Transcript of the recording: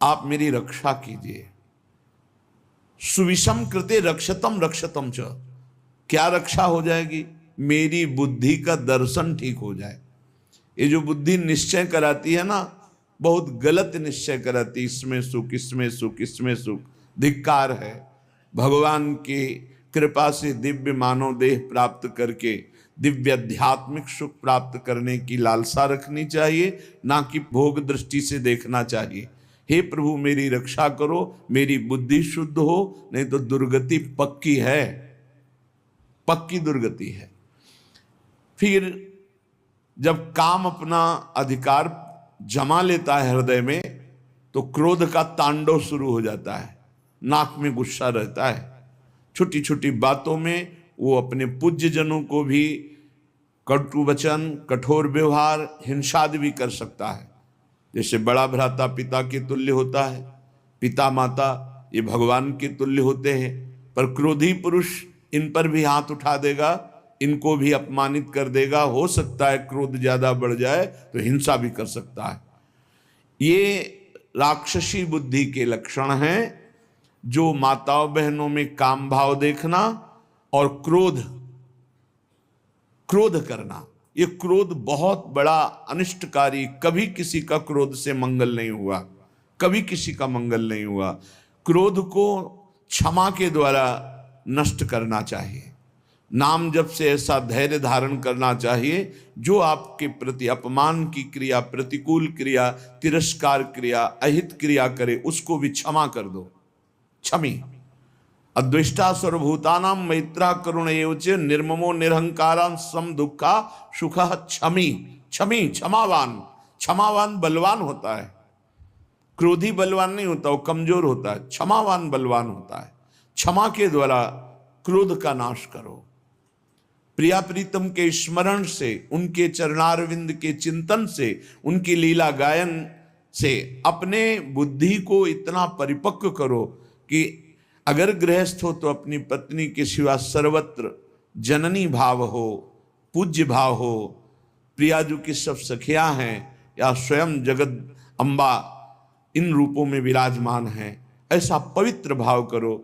आप मेरी रक्षा कीजिए। सुविषम कृते रक्षतम रक्षतम च, क्या रक्षा हो जाएगी? मेरी बुद्धि का दर्शन ठीक हो जाए। ये जो बुद्धि निश्चय कराती है ना, बहुत गलत निश्चय कराती, इसमें सुख इसमें सुख इसमें सुख, धिक्कार है। भगवान की कृपा से दिव्य मानव देह प्राप्त करके दिव्य आध्यात्मिक सुख प्राप्त करने की लालसा रखनी चाहिए, ना कि भोग दृष्टि से देखना चाहिए। हे प्रभु मेरी रक्षा करो, मेरी बुद्धि शुद्ध हो, नहीं तो दुर्गति पक्की है, पक्की दुर्गति है। फिर जब काम अपना अधिकार जमा लेता है हृदय में, तो क्रोध का तांडव शुरू हो जाता है, नाक में गुस्सा रहता है, छोटी छोटी बातों में वो अपने पूज्य जनों को भी कटु वचन, कठोर व्यवहार, हिंसादि भी कर सकता है। जैसे बड़ा भ्राता पिता के तुल्य होता है, पिता माता ये भगवान के तुल्य होते हैं, पर क्रोधी पुरुष इन पर भी हाथ उठा देगा, इनको भी अपमानित कर देगा। हो सकता है क्रोध ज्यादा बढ़ जाए तो हिंसा भी कर सकता है। ये राक्षसी बुद्धि के लक्षण हैं, जो माताओं बहनों में काम भाव देखना और क्रोध करना। ये क्रोध बहुत बड़ा अनिष्टकारी, कभी किसी का क्रोध से मंगल नहीं हुआ, कभी किसी का मंगल नहीं हुआ। क्रोध को क्षमा के द्वारा नष्ट करना चाहिए। नाम जप से ऐसा धैर्य धारण करना चाहिए, जो आपके प्रति अपमान की क्रिया, प्रतिकूल क्रिया, तिरस्कार क्रिया, अहित क्रिया करे, उसको भी क्षमा कर दो। क्षमी अद्वेष्टा सर्वभूतानां मैत्रा करुण एवच निर्ममो निरहंकारां सम दुखा सुखः क्षमी। क्षमी क्षमावान, क्षमावान बलवान होता है, क्रोधी बलवान नहीं होता, वो कमजोर होता है। क्षमावान बलवान होता है। क्षमा के द्वारा क्रोध का नाश करो। प्रिया प्रीतम के स्मरण से, उनके चरणारविंद के चिंतन से, उनकी लीला गायन से अपने बुद्धि को इतना परिपक्व करो कि अगर गृहस्थ हो तो अपनी पत्नी के सिवा सर्वत्र जननी भाव हो, पूज्य भाव हो। प्रियाजू की सब सखियां हैं या स्वयं जगत अम्बा इन रूपों में विराजमान हैं, ऐसा पवित्र भाव करो।